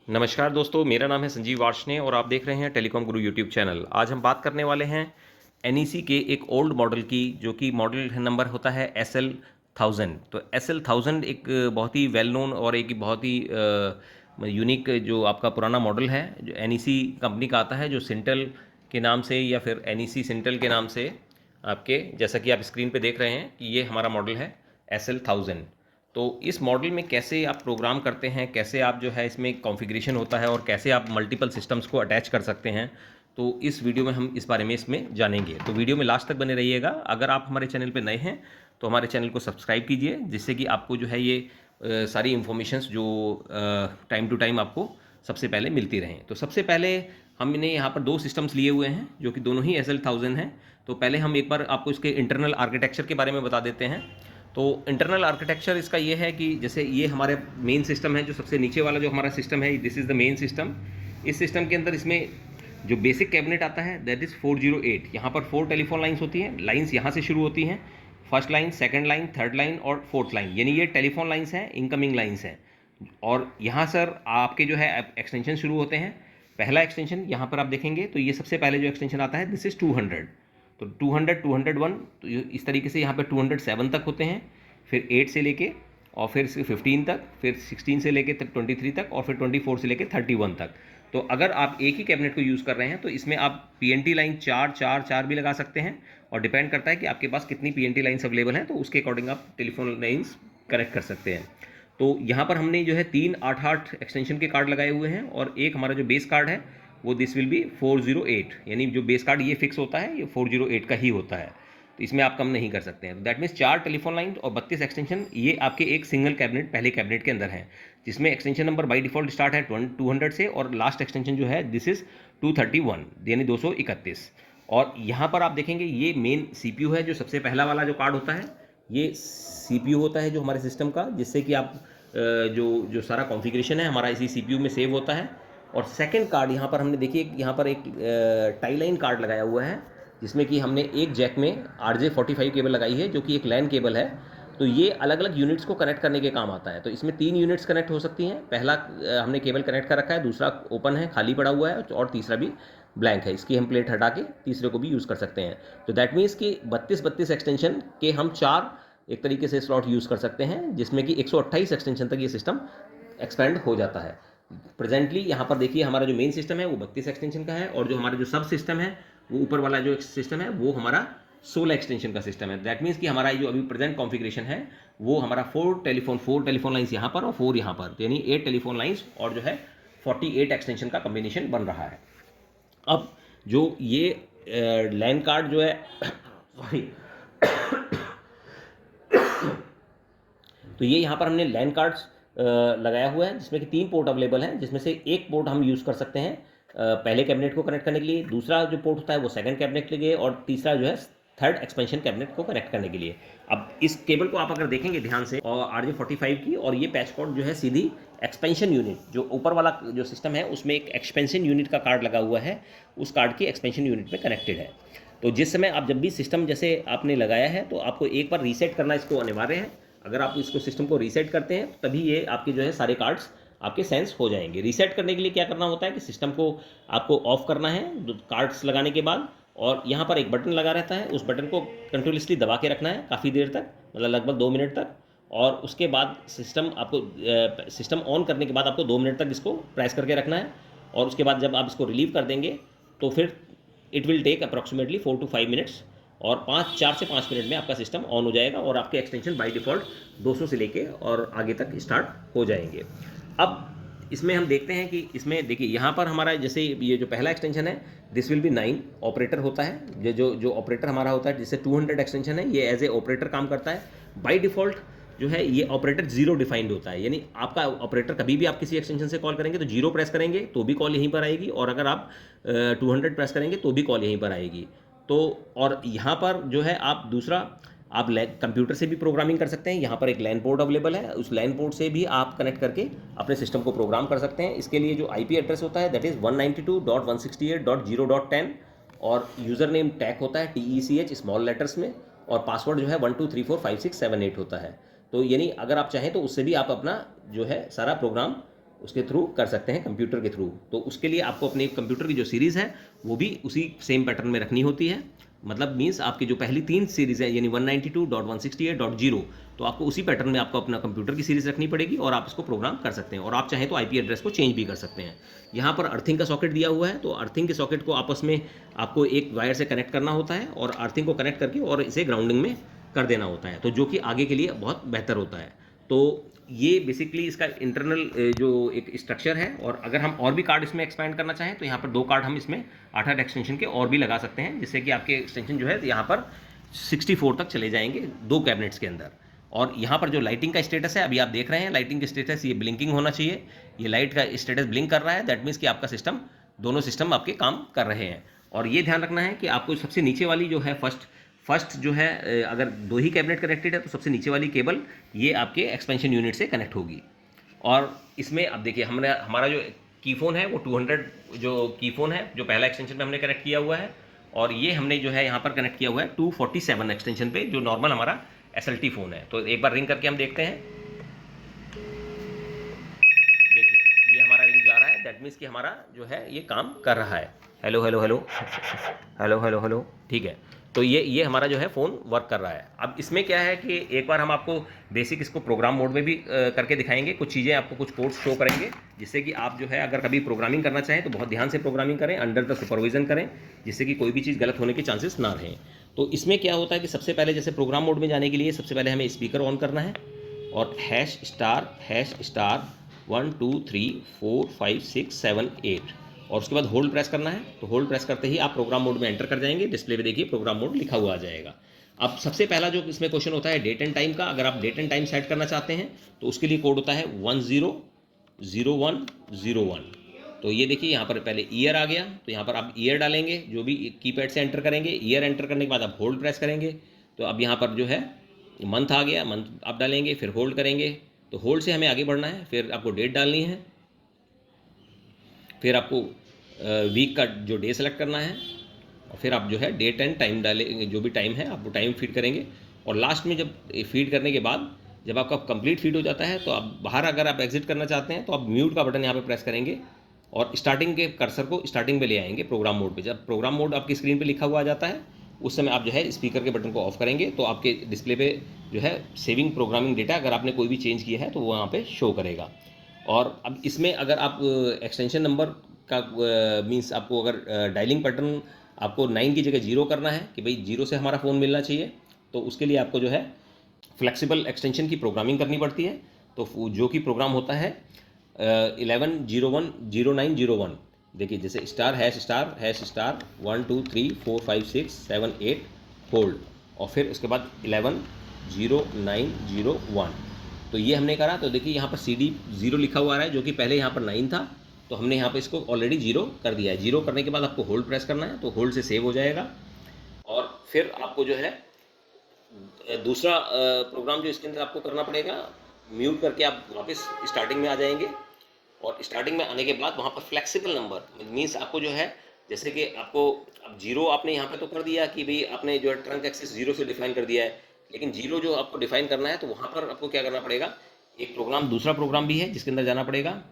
नमस्कार दोस्तों, मेरा नाम है संजीव वार्ष्णे और आप देख रहे हैं टेलीकॉम गुरु यूट्यूब चैनल। आज हम बात करने वाले हैं एनईसी के एक ओल्ड मॉडल की, जो कि मॉडल नंबर होता है SL1000। तो SL1000 एक बहुत ही वेल नोन और एक बहुत ही यूनिक जो आपका पुराना मॉडल है, जो एनईसी कंपनी का आता है, जो सिंटेल के नाम से या फिर एनईसी सिंटेल के नाम से आपके, जैसा कि आप स्क्रीन पे देख रहे हैं कि ये हमारा मॉडल है SL1000। तो इस मॉडल में कैसे आप प्रोग्राम करते हैं, कैसे आप जो है इसमें कॉन्फ़िगरेशन होता है और कैसे आप मल्टीपल सिस्टम्स को अटैच कर सकते हैं, तो इस वीडियो में हम इस बारे में इसमें जानेंगे। तो वीडियो में लास्ट तक बने रहिएगा। अगर आप हमारे चैनल पे नए हैं तो हमारे चैनल को सब्सक्राइब कीजिए, जिससे कि आपको जो है ये सारी इन्फॉर्मेशंस जो टाइम टू टाइम आपको सबसे पहले मिलती रहें। तो सबसे पहले हमने यहाँ पर दो सिस्टम्स लिए हुए हैं, जो कि दोनों ही SL1000 हैं। तो पहले हम एक बार आपको इसके इंटरनल आर्किटेक्चर के बारे में बता देते हैं। तो इंटरनल आर्किटेक्चर इसका ये है कि जैसे ये हमारे मेन सिस्टम है, जो सबसे नीचे वाला जो हमारा सिस्टम है, this is the main system. इस सिस्टम के अंदर इसमें जो बेसिक कैबिनेट आता है दैट इज़ 408। यहाँ पर 4 टेलीफोन लाइन्स होती हैं। लाइन्स यहाँ से शुरू होती हैं, first line, second line, third line और फोर्थ लाइन, यानी ये टेलीफोन लाइन्स हैं, इनकमिंग लाइन्स हैं। और यहाँ सर आपके जो है एक्सटेंशन शुरू होते हैं। पहला एक्सटेंशन यहाँ पर आप देखेंगे तो ये सबसे पहले जो एक्सटेंशन आता है दिस इज़ 200। तो 200, 201, तो इस तरीके से यहाँ पर 207 तक होते हैं, फिर 8 से लेके और फिर 15 तक, फिर 16 से लेके 23 तक और फिर 24 से लेके 31 तक। तो अगर आप एक ही कैबिनेट को यूज़ कर रहे हैं तो इसमें आप PNT लाइन 4 4 4 भी लगा सकते हैं, और डिपेंड करता है कि आपके पास कितनी PNT लाइन्स अवेलेबल हैं, तो उसके अकॉर्डिंग आप टेलीफोन लाइन्स कनेक्ट कर सकते हैं। तो यहाँ पर हमने जो है 3 8 एक्सटेंशन के कार्ड लगाए हुए हैं, और एक हमारा जो बेस कार्ड है वो दिस विल बी 408, यानी जो बेस कार्ड ये फिक्स होता है ये 408 का ही होता है, तो इसमें आप कम नहीं कर सकते हैं। तो दैट मीन्स 4 टेलीफोन लाइन और 32 एक्सटेंशन, ये आपके एक सिंगल कैबिनेट पहले कैबिनेट के अंदर है, जिसमें extension number by default start है 200 से, और लास्ट एक्सटेंशन जो है दिस इज़ 231, यानी 231। और यहाँ पर आप देखेंगे ये मेन CPU है, जो सबसे पहला वाला जो कार्ड होता है ये CPU होता है जो हमारे सिस्टम का, जिससे कि आप जो सारा कॉन्फ़िगरेशन है हमारा इसी CPU में सेव होता है। और सेकंड कार्ड यहाँ पर हमने देखिए, यहाँ पर एक टाई लाइन कार्ड लगाया हुआ है, जिसमें कि हमने एक जैक में RJ45 केबल लगाई है, जो कि एक लैन केबल है। तो ये अलग अलग यूनिट्स को कनेक्ट करने के काम आता है। तो इसमें 3 यूनिट्स कनेक्ट हो सकती हैं। पहला हमने केबल कनेक्ट कर रखा है, दूसरा ओपन है, खाली पड़ा हुआ है, और तीसरा भी ब्लैंक है। इसकी हम प्लेट हटा के तीसरे को भी यूज़ कर सकते हैं। तो दैट मीन्स कि 32 एक्सटेंशन के हम 4 एक तरीके से स्लॉट यूज़ कर सकते हैं, जिसमें कि 128 एक्सटेंशन तक ये सिस्टम एक्सपेंड हो जाता है। प्रेजेंटली यहाँ पर देखिए हमारा जो मेन सिस्टम है वो 32 एक्सटेंशन का है, और जो हमारा जो सब सिस्टम है वो ऊपर वाला जो सिस्टम है वो हमारा 16 एक्सटेंशन का सिस्टम है। दैट मीन्स कि हमारा जो अभी प्रेजेंट कॉन्फ़िगरेशन है वो हमारा 4 टेलीफोन लाइन्स यहाँ पर और 4 यहाँ पर, तो यानी 8 टेलीफोन लाइन्स और जो है 48 एक्सटेंशन का कम्बिनेशन बन रहा है। अब जो ये लैन कार्ड जो है सॉरी तो ये यहाँ पर हमने लैन कार्ड्स लगाया हुआ है, जिसमें कि 3 पोर्ट अवेलेबल हैं, जिसमें से एक पोर्ट हम यूज़ कर सकते हैं पहले कैबिनेट को कनेक्ट करने के लिए, दूसरा जो पोर्ट होता है वो सेकंड कैबिनेट के लिए, और तीसरा जो है थर्ड एक्सपेंशन कैबिनेट को कनेक्ट करने के लिए। अब इस केबल को आप अगर देखेंगे ध्यान से, और RJ45 की, और ये पैच कॉर्ड जो है सीधी एक्सपेंशन यूनिट, जो ऊपर वाला जो सिस्टम है उसमें एक एक्सपेंशन यूनिट का कार्ड लगा हुआ है, उस कार्ड की एक्सपेंशन यूनिट में कनेक्टेड है। तो जिस समय आप जब भी सिस्टम जैसे आपने लगाया है तो आपको एक बार रीसेट करना इसको अनिवार्य है। अगर आप इसको सिस्टम को रीसेट करते हैं तभी ये आपके जो है सारे कार्ड्स आपके सेंस हो जाएंगे। रीसेट करने के लिए क्या करना होता है कि सिस्टम को आपको ऑफ करना है कार्ड्स लगाने के बाद, और यहाँ पर एक बटन लगा रहता है, उस बटन को कंटिन्यूसली दबा के रखना है काफ़ी देर तक, मतलब लगभग 2 मिनट तक, और उसके बाद सिस्टम ऑन करने के बाद आपको 2 मिनट तक इसको प्रेस करके रखना है, और उसके बाद जब आप इसको रिलीव कर देंगे तो फिर it will take approximately 4 to 5 minutes, और 4 से 5 मिनट में आपका सिस्टम ऑन हो जाएगा, और आपके एक्सटेंशन बाय डिफ़ॉल्ट 200 से लेके और आगे तक स्टार्ट हो जाएंगे। अब इसमें हम देखते हैं कि इसमें देखिए यहाँ पर हमारा जैसे ये जो पहला एक्सटेंशन है दिस विल बी 9 ऑपरेटर होता है। ये जो ऑपरेटर हमारा होता है, जिससे 200 एक्सटेंशन है, ये एज ए ऑपरेटर काम करता है। बाई डिफ़ॉल्ट जो है ये ऑपरेटर 0 डिफाइंड होता है, यानी आपका ऑपरेटर कभी भी आप किसी एक्सटेंशन से कॉल करेंगे तो 0 प्रेस करेंगे तो भी कॉल यहीं पर आएगी, और अगर आप 200 प्रेस करेंगे तो भी कॉल यहीं पर आएगी। तो और यहाँ पर जो है आप दूसरा आप कंप्यूटर से भी प्रोग्रामिंग कर सकते हैं। यहाँ पर एक लैन पोर्ट अवेलेबल है, उस लैन पोर्ट से भी आप कनेक्ट करके अपने सिस्टम को प्रोग्राम कर सकते हैं। इसके लिए जो IP एड्रेस होता है दैट इज़ 192.168.0.10, और यूज़र नेम टैग होता है TECH स्मॉल लेटर्स में, और पासवर्ड जो है 12345678 होता है। तो यानी अगर आप चाहें तो उससे भी आप अपना जो है सारा प्रोग्राम उसके थ्रू कर सकते हैं, कंप्यूटर के थ्रू। तो उसके लिए आपको अपने कंप्यूटर की जो सीरीज़ है वो भी उसी सेम पैटर्न में रखनी होती है। मतलब मीन्स आपकी जो पहली 3 सीरीज़ है यानी 192.168.0, तो आपको उसी पैटर्न में आपको अपना कंप्यूटर की सीरीज़ रखनी पड़ेगी और आप इसको प्रोग्राम कर सकते हैं। और आप चाहें तो आईपी एड्रेस को चेंज भी कर सकते हैं। यहाँ पर अर्थिंग का सॉकेट दिया हुआ है, तो अर्थिंग के सॉकेट को आपस में आपको एक वायर से कनेक्ट करना होता है और अर्थिंग को कनेक्ट करके और इसे ग्राउंडिंग में कर देना होता है, तो जो कि आगे के लिए बहुत बेहतर होता है। तो ये बेसिकली इसका इंटरनल जो एक स्ट्रक्चर है। और अगर हम और भी कार्ड इसमें एक्सपेंड करना चाहें तो यहाँ पर 2 कार्ड हम इसमें 8-8 एक्सटेंशन के और भी लगा सकते हैं, जिससे कि आपके एक्सटेंशन जो है यहाँ पर 64 तक चले जाएंगे 2 कैबिनेट्स के अंदर। और यहाँ पर जो लाइटिंग का स्टेटस है, अभी आप देख रहे हैं लाइटिंग का स्टेटस, ये ब्लिंकिंग होना चाहिए। ये लाइट का स्टेटस ब्लिंक कर रहा है, दैट मीन्स कि आपका सिस्टम, दोनों सिस्टम आपके काम कर रहे हैं। और ये ध्यान रखना है कि आपको सबसे नीचे वाली जो है फर्स्ट जो है, अगर 2 ही कैबिनेट कनेक्टेड है तो सबसे नीचे वाली केबल ये आपके एक्सपेंशन यूनिट से कनेक्ट होगी। और इसमें अब देखिए हमारा जो की फ़ोन है वो 200 जो की फ़ोन है जो पहला एक्सटेंशन पे हमने कनेक्ट किया हुआ है, और ये हमने जो है यहाँ पर कनेक्ट किया हुआ है 247 एक्सटेंशन पे, जो नॉर्मल हमारा SLT फ़ोन है। तो एक बार रिंग करके हम देखते हैं। देखिए ये हमारा रिंग जा रहा है, दैट मीन्स कि हमारा जो है ये काम कर रहा है। Hello hello hello hello hello hello, ठीक है। तो ये हमारा जो है फ़ोन वर्क कर रहा है। अब इसमें क्या है कि एक बार हम आपको बेसिक इसको प्रोग्राम मोड में भी करके दिखाएंगे। कुछ चीज़ें आपको, कुछ कोड्स शो करेंगे, जिससे कि आप जो है अगर कभी प्रोग्रामिंग करना चाहें तो बहुत ध्यान से प्रोग्रामिंग करें, अंडर द सुपरविजन करें, जिससे कि कोई भी चीज़ गलत होने के चांसेस ना रहें। तो इसमें क्या होता है कि सबसे पहले जैसे प्रोग्राम मोड में जाने के लिए सबसे पहले हमें स्पीकर ऑन करना है और ### 1 2 3 4 5 6 7 8 और उसके बाद होल्ड प्रेस करना है। तो होल्ड प्रेस करते ही आप प्रोग्राम मोड में एंटर कर जाएंगे। डिस्प्ले पे देखिए प्रोग्राम मोड लिखा हुआ आ जाएगा। अब सबसे पहला जो इसमें क्वेश्चन होता है डेट एंड टाइम का। अगर आप डेट एंड टाइम सेट करना चाहते हैं तो उसके लिए कोड होता है 100101। तो ये देखिए यहाँ पर पहले ईयर आ गया, तो यहाँ पर आप ईयर डालेंगे, जो भी कीपैड से एंटर करेंगे। ईयर एंटर करने के बाद आप होल्ड प्रेस करेंगे, तो अब यहाँ पर जो है मंथ आ गया, मंथ आप डालेंगे, फिर होल्ड करेंगे। तो होल्ड से हमें आगे बढ़ना है, फिर आपको डेट डालनी है, फिर आपको वीक का जो डे सेलेक्ट करना है, और फिर आप जो है डेट एंड टाइम डालेंगे, जो भी टाइम है आप वो टाइम फीड करेंगे। और लास्ट में जब फीड करने के बाद जब आपका कंप्लीट फीड हो जाता है तो आप बाहर अगर आप एग्जिट करना चाहते हैं तो आप म्यूट का बटन यहाँ पे प्रेस करेंगे और स्टार्टिंग के कर्सर को स्टार्टिंग पे ले आएंगे प्रोग्राम मोड पे। जब प्रोग्राम मोड आपकी स्क्रीन पे लिखा हुआ आ जाता है उस समय आप जो है स्पीकर के बटन को ऑफ करेंगे, तो आपके डिस्प्ले पे जो है सेविंग प्रोग्रामिंग डेटा अगर आपने कोई भी चेंज किया है तो वो वहाँ पे शो करेगा। और अब इसमें अगर आप एक्सटेंशन नंबर का मीन्स आपको अगर डायलिंग पैटर्न आपको 9 की जगह 0 करना है कि भाई 0 से हमारा फ़ोन मिलना चाहिए, तो उसके लिए आपको जो है फ्लेक्सिबल एक्सटेंशन की प्रोग्रामिंग करनी पड़ती है। तो जो कि प्रोग्राम होता है 11010901। देखिए जैसे *##* 1 2 3 4 5 6 7 8 होल्ड और फिर उसके बाद 110901। तो ये हमने करा। तो देखिए यहाँ पर CD 0 लिखा हुआ आ रहा है, जो कि पहले यहाँ पर 9 था, तो हमने यहाँ पे इसको ऑलरेडी 0 कर दिया है। 0 करने के बाद आपको होल्ड प्रेस करना है, तो होल्ड से सेव हो जाएगा। और फिर आपको जो है दूसरा प्रोग्राम जो इसके अंदर आपको करना पड़ेगा, म्यूट करके आप वापस स्टार्टिंग में आ जाएंगे। और स्टार्टिंग में आने के बाद वहाँ पर फ्लेक्सिबल नंबर मीन्स आपको जो है, जैसे कि आपको अब 0 आपने यहाँ पे तो कर दिया कि भाई आपने जो है ट्रंक एक्सिस 0 से डिफाइन कर दिया है, लेकिन 0 जो आपको डिफाइन करना है तो वहाँ पर आपको क्या करना पड़ेगा, एक प्रोग्राम, दूसरा प्रोग्राम भी है जिसके अंदर जाना पड़ेगा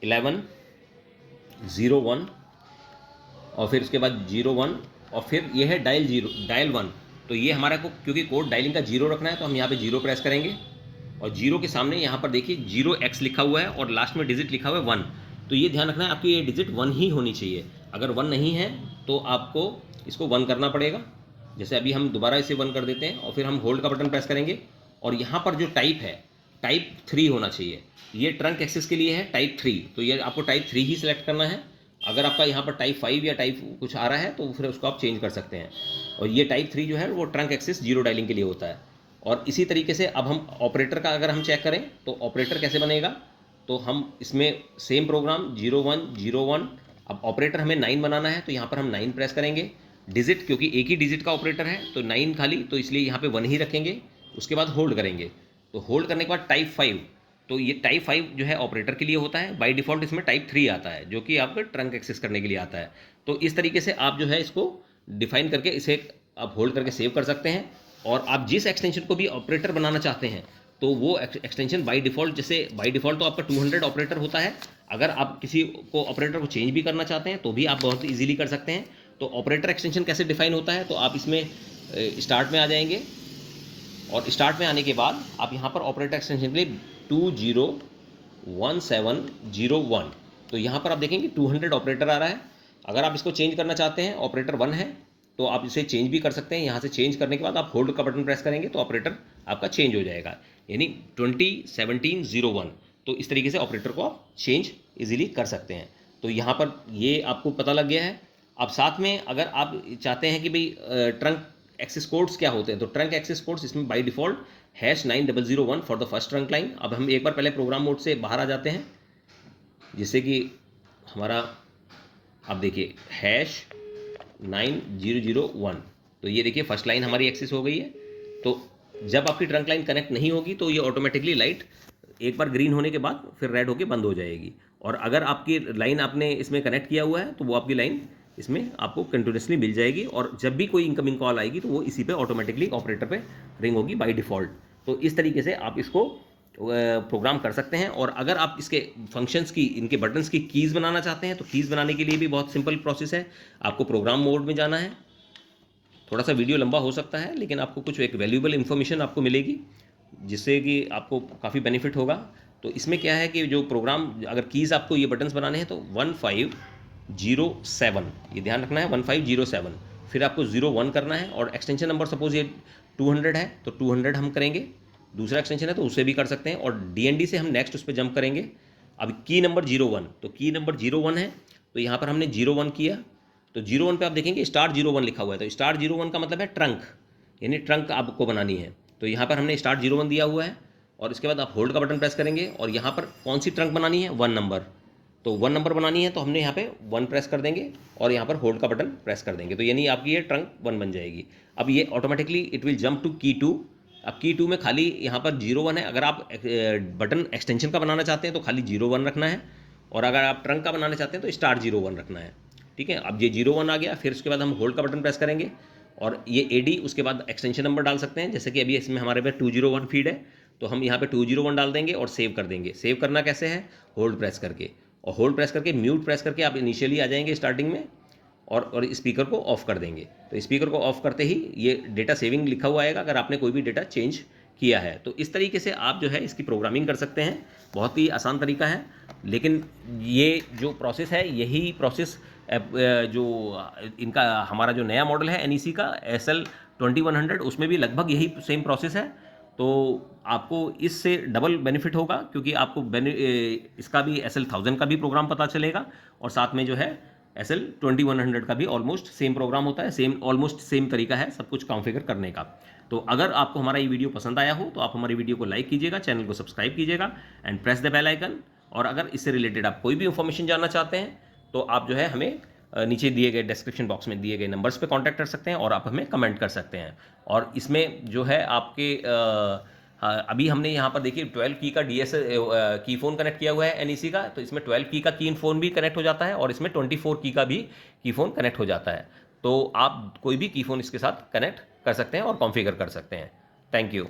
1101 और फिर उसके बाद 01 और फिर ये है डायल 1। तो ये हमारा को क्योंकि कोड डायलिंग का 0 रखना है तो हम यहाँ पे 0 प्रेस करेंगे और 0 के सामने यहाँ पर देखिए 0x लिखा हुआ है और लास्ट में डिजिट लिखा हुआ है 1। तो ये ध्यान रखना है आपकी ये डिजिट 1 ही होनी चाहिए। अगर 1 नहीं है तो आपको इसको 1 करना पड़ेगा। जैसे अभी हम दोबारा इसे 1 कर देते हैं और फिर हम होल्ड का बटन प्रेस करेंगे और यहाँ पर जो टाइप है टाइप 3 होना चाहिए। ये ट्रंक एक्सेस के लिए है टाइप 3, तो ये आपको टाइप 3 ही सिलेक्ट करना है। अगर आपका यहाँ पर टाइप 5 या टाइप कुछ आ रहा है तो फिर उसको आप चेंज कर सकते हैं। और ये टाइप 3 जो है वो ट्रंक एक्सेस 0 डायलिंग के लिए होता है। और इसी तरीके से अब हम ऑपरेटर का अगर हम चेक करें तो ऑपरेटर कैसे बनेगा, तो हम इसमें सेम प्रोग्राम 0101। अब ऑपरेटर हमें 9 बनाना है तो यहाँ पर हम 9 प्रेस करेंगे। डिजिट क्योंकि एक ही डिजिट का ऑपरेटर है तो 9 खाली, तो इसलिए यहाँ पे 1 ही रखेंगे। उसके बाद होल्ड करेंगे, तो होल्ड करने के बाद टाइप 5। तो ये टाइप 5 जो है ऑपरेटर के लिए होता है। बाय डिफ़ॉल्ट इसमें टाइप 3 आता है जो कि आपका ट्रंक एक्सेस करने के लिए आता है। तो इस तरीके से आप जो है इसको डिफाइन करके इसे आप होल्ड करके सेव कर सकते हैं। और आप जिस एक्सटेंशन को भी ऑपरेटर बनाना चाहते हैं तो वो एक्सटेंशन बाय डिफ़ॉल्ट, जैसे बाय डिफ़ॉल्ट तो आपका 200 ऑपरेटर होता है। अगर आप किसी को ऑपरेटर को चेंज भी करना चाहते हैं तो भी आप बहुत ईजिली कर सकते हैं। तो ऑपरेटर एक्सटेंशन कैसे डिफाइन होता है, तो आप इसमें स्टार्ट में आ जाएंगे और स्टार्ट में आने के बाद आप यहाँ पर ऑपरेटर एक्सटेंशन के लिए 201701, तो यहाँ पर आप देखेंगे 200 ऑपरेटर आ रहा है। अगर आप इसको चेंज करना चाहते हैं, ऑपरेटर 1 है, तो आप इसे चेंज भी कर सकते हैं। यहाँ से चेंज करने के बाद आप होल्ड का बटन प्रेस करेंगे तो ऑपरेटर आपका चेंज हो जाएगा, यानी 201701। तो इस तरीके से ऑपरेटर को आप चेंज इजीली कर सकते हैं। तो यहाँ पर ये आपको पता लग गया है। अब साथ में अगर आप चाहते हैं कि भाई ट्रंक एक्सेस कोड्स क्या होते हैं, तो ट्रंक एक्सेस कोड्स इसमें by default #9001 for the first trunk line. अब हम एक बार पहले प्रोग्राम मोड से बाहर आ जाते हैं, जिससे कि हमारा, आप देखिए #9001, तो ये देखिए फर्स्ट लाइन हमारी एक्सेस हो गई है। तो जब आपकी ट्रंक लाइन कनेक्ट नहीं होगी तो ये ऑटोमेटिकली लाइट एक बार ग्रीन होने के बाद फिर रेड होके बंद हो जाएगी। और अगर आपकी लाइन आपने इसमें कनेक्ट किया हुआ है तो वो आपकी लाइन इसमें आपको कंटिन्यूसली मिल जाएगी, और जब भी कोई इनकमिंग कॉल आएगी तो वो इसी पे ऑटोमेटिकली ऑपरेटर पे रिंग होगी बाय डिफ़ॉल्ट। तो इस तरीके से आप इसको प्रोग्राम कर सकते हैं। और अगर आप इसके फंक्शंस की, इनके बटन्स की कीज़ बनाना चाहते हैं तो कीज़ बनाने के लिए भी बहुत सिंपल प्रोसेस है। आपको प्रोग्राम मोड में जाना है। थोड़ा सा वीडियो लंबा हो सकता है, लेकिन आपको कुछ एक वैल्यूएबल इन्फॉर्मेशन आपको मिलेगी, जिससे कि आपको काफ़ी बेनिफिट होगा। तो इसमें क्या है कि जो प्रोग्राम, अगर कीज़ आपको ये बटन्स बनाने हैं तो 1507, ये ध्यान रखना है, 1507, फिर आपको 01 करना है। और एक्सटेंशन नंबर सपोज ये 200 है तो 200 हम करेंगे। दूसरा एक्सटेंशन है तो उसे भी कर सकते हैं, और DND से हम नेक्स्ट उस पर जंप करेंगे। अब की नंबर 01, तो की नंबर 01 है, तो यहाँ पर हमने 01 किया, तो 01 पे आप देखेंगे *01 लिखा हुआ है। तो *01 का मतलब है ट्रंक, यानी ट्रंक आपको बनानी है। तो यहाँ पर हमने *01 दिया हुआ है, और इसके बाद आप होल्ड का बटन प्रेस करेंगे, और यहाँ पर कौन सी ट्रंक बनानी है, 1 नंबर। तो 1 नंबर बनानी है तो हमने यहाँ पे 1 प्रेस कर देंगे, और यहाँ पर होल्ड का बटन प्रेस कर देंगे, तो यानी आपकी ये ट्रंक 1 बन जाएगी। अब ये automatically it will jump to key 2। अब की 2 में खाली यहाँ पर 01 है। अगर आप बटन एक्सटेंशन का बनाना चाहते हैं तो खाली 01 रखना है, और अगर आप ट्रंक का बनाना चाहते हैं तो *01 रखना है। ठीक है, अब ये 01 आ गया, फिर उसके बाद हम होल्ड का बटन प्रेस करेंगे, और ये AD, उसके बाद एक्सटेंशन नंबर डाल सकते हैं। जैसे कि अभी इसमें हमारे पे 201 फीड है, तो हम यहाँ पे 201 डाल देंगे और सेव कर देंगे। सेव करना कैसे है, होल्ड प्रेस करके, और होल्ड प्रेस करके म्यूट प्रेस करके आप इनिशियली आ जाएंगे स्टार्टिंग में, और स्पीकर को ऑफ कर देंगे। तो स्पीकर को ऑफ करते ही ये डेटा सेविंग लिखा हुआ आएगा अगर आपने कोई भी डेटा चेंज किया है। तो इस तरीके से आप जो है इसकी प्रोग्रामिंग कर सकते हैं। बहुत ही आसान तरीका है, लेकिन ये जो प्रोसेस है, यही प्रोसेस जो इनका हमारा जो नया मॉडल है NEC का SL2100, उसमें भी लगभग यही सेम प्रोसेस है। तो आपको इससे डबल बेनिफिट होगा, क्योंकि आपको इसका भी SL1000 का भी प्रोग्राम पता चलेगा, और साथ में जो है SL2100 का भी ऑलमोस्ट सेम प्रोग्राम होता है, ऑलमोस्ट सेम तरीका है सब कुछ कॉन्फ़िगर करने का। तो अगर आपको हमारा ये वीडियो पसंद आया हो तो आप हमारी वीडियो को लाइक कीजिएगा, चैनल को सब्सक्राइब कीजिएगा, and press the bell icon. और अगर इससे रिलेटेड आप कोई भी इन्फॉर्मेशन जानना चाहते हैं तो आप जो है हमें नीचे दिए गए डिस्क्रिप्शन बॉक्स में दिए गए नंबर्स पे कांटेक्ट कर सकते हैं, और आप हमें कमेंट कर सकते हैं। और इसमें जो है आपके अभी हमने यहाँ पर देखिए 12 की का की फ़ोन कनेक्ट किया हुआ है NEC का, तो इसमें 12 की का की फ़ोन भी कनेक्ट हो जाता है, और इसमें 24 की का भी की फ़ोन कनेक्ट हो जाता है। तो आप कोई भी की फ़ोन इसके साथ कनेक्ट कर सकते हैं और कॉन्फ़िगर कर सकते हैं। Thank you.